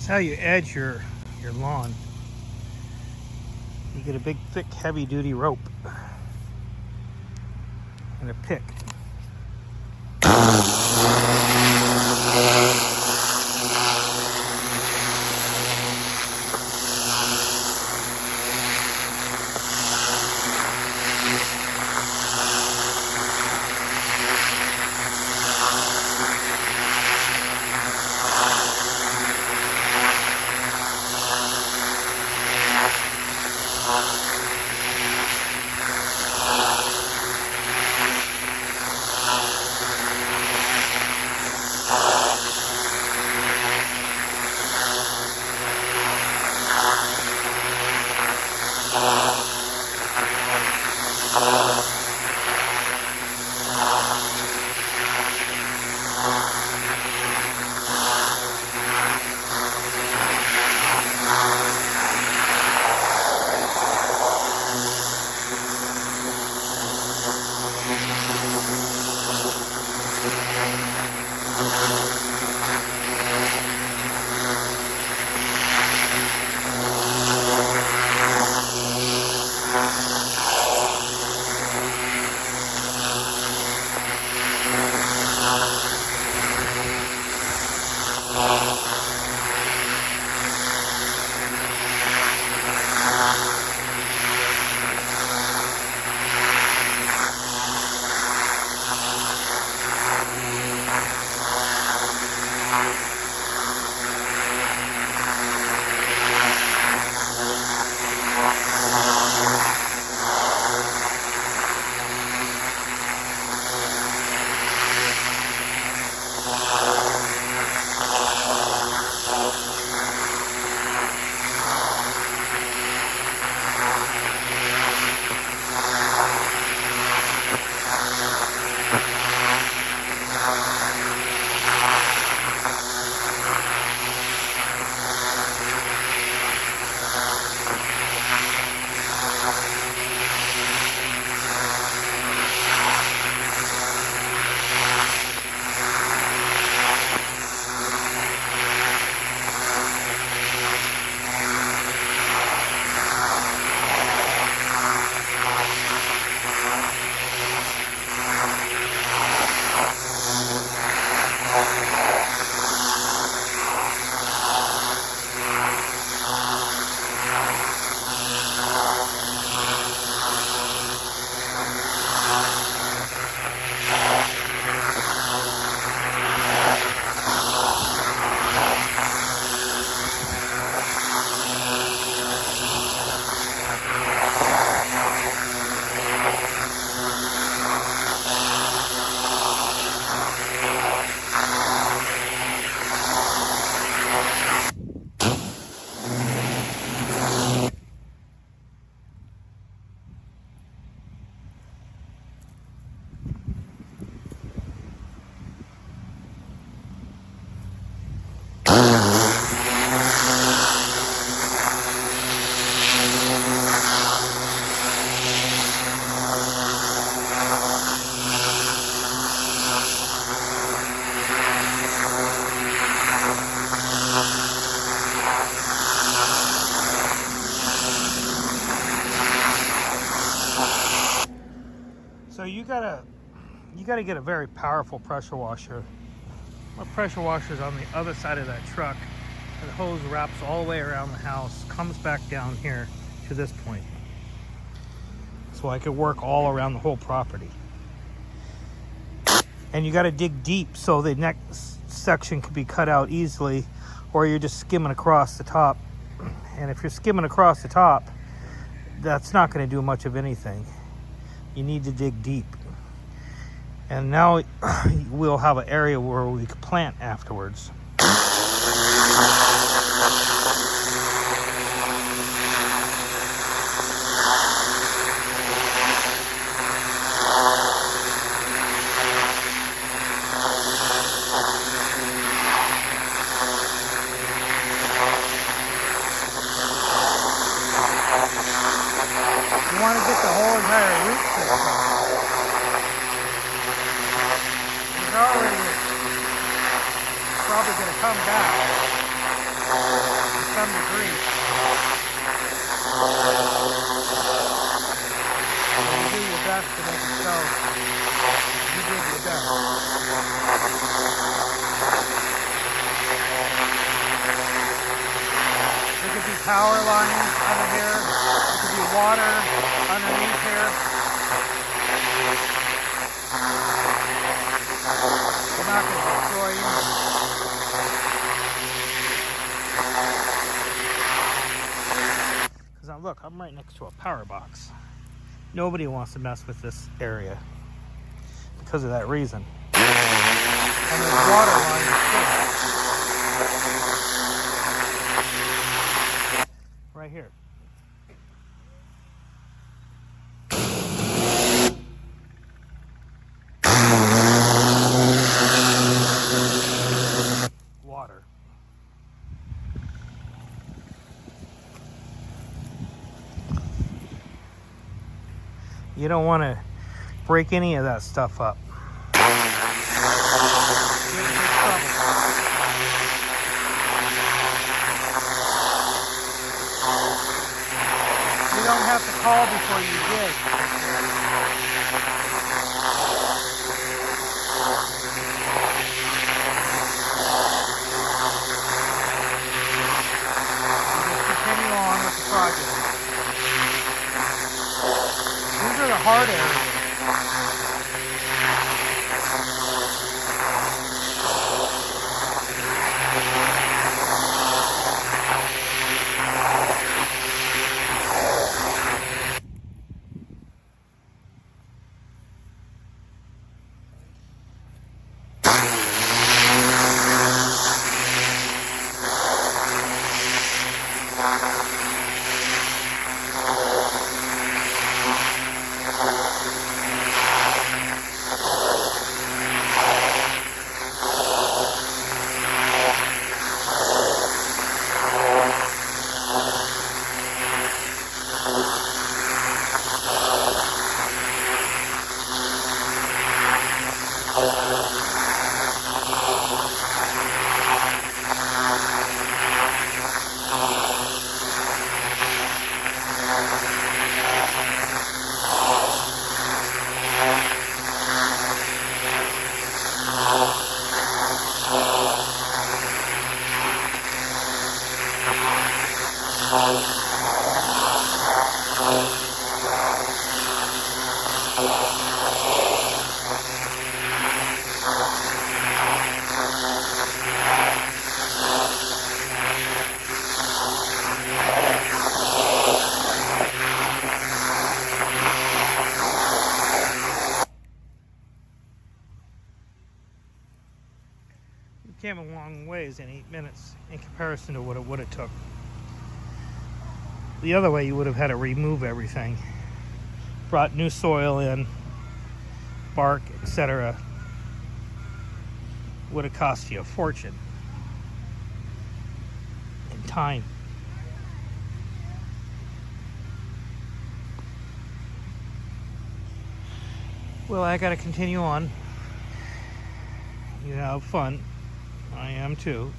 It's how you edge your lawn. You get a big, thick, heavy-duty rope and a pick. So you gotta get a very powerful pressure washer. My pressure washer is on the other side of that truck. And the hose wraps all the way around the house, comes back down here to this point. So I could work all around the whole property. And you gotta dig deep so the next section can be cut out easily, or you're just skimming across the top. And if you're skimming across the top, that's not gonna do much of anything. You need to dig deep. And now we'll have an area where we can plant afterwards. You want to get the whole entire root system. It's already probably going to come back. agree. You do your best to make it so. You did your best. There could be power lines under here. There could be water underneath here. We're not going to destroy you. Because now look, I'm right next to a power box. Nobody wants to mess with this area because of that reason. And there's water lines too. Right here. Water. You don't want to break any of that stuff up. You don't have to call before you dig. Just continue on with the project. These are the hard areas. Came a long ways in 8 minutes in comparison to what it would have took. The other way, you would have had to remove everything, brought new soil in, bark, etc. Would have cost you a fortune in time. Well, I gotta continue on. You have fun. I am too.